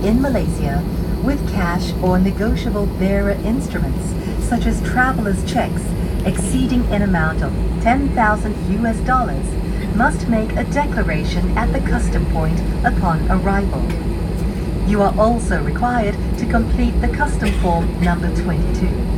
in Malaysia with cash or negotiable bearer instruments such as traveler's checks exceeding an amount of 10,000 US dollars must make a declaration at the custom point upon arrival. You are also required to complete the custom form number 22.